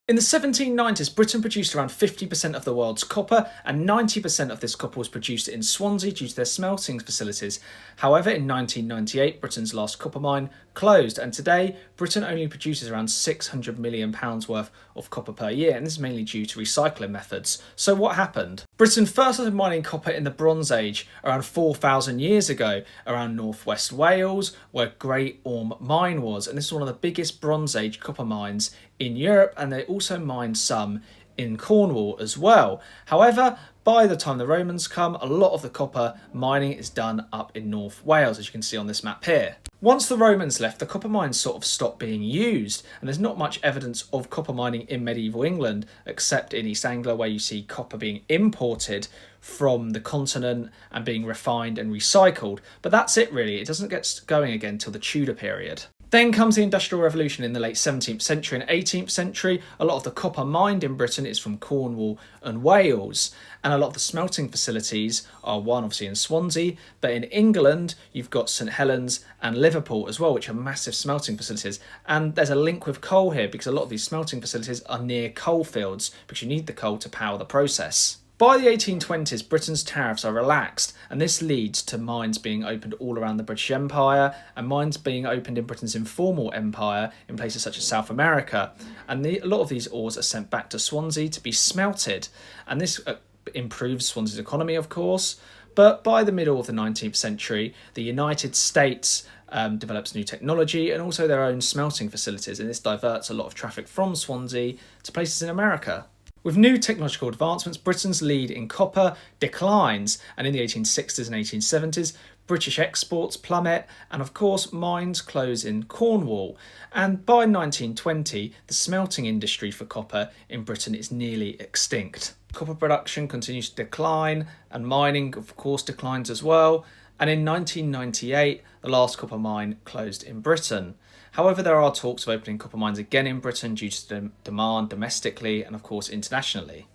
In the 1790s, Britain produced around 50% of the world's copper, and 90% of this copper was produced in Swansea due to their smelting facilities. However, in 1998, Britain's last copper mine closed, and today, Britain only produces around £600 million worth of copper per year, and this is mainly due to recycling methods. So what happened? Britain first started mining copper in the Bronze Age, around 4,000 years ago, around northwest Wales, where Great Orme Mine was, and this is one of the biggest Bronze Age copper mines in Europe, and they also mined some in Cornwall as well. However, by the time the Romans come, a lot of the copper mining is done up in North Wales, as you can see on this map here. Once the Romans left, the copper mines sort of stopped being used, and there's not much evidence of copper mining in medieval England, except in East Anglia, where you see copper being imported from the continent and being refined and recycled. But that's it really, it doesn't get going again till the Tudor period. Then comes the Industrial Revolution in the late 17th century and 18th century. A lot of the copper mined in Britain is from Cornwall and Wales, and a lot of the smelting facilities are one obviously in Swansea, but in England you've got St Helens and Liverpool as well, which are massive smelting facilities. And there's a link with coal here because a lot of these smelting facilities are near coal fields because you need the coal to power the process. By the 1820s, Britain's tariffs are relaxed, and this leads to mines being opened all around the British Empire and mines being opened in Britain's informal empire in places such as South America. And a lot of these ores are sent back to Swansea to be smelted, and this improves Swansea's economy, of course. But by the middle of the 19th century, the United States develops new technology and also their own smelting facilities, and this diverts a lot of traffic from Swansea to places in America. With new technological advancements, Britain's lead in copper declines, and in the 1860s and 1870s, British exports plummet, and of course, mines close in Cornwall. And by 1920, the smelting industry for copper in Britain is nearly extinct. Copper production continues to decline, and mining, of course, declines as well. And in 1998, the last copper mine closed in Britain. However, there are talks of opening copper mines again in Britain due to the demand domestically and, of course, internationally.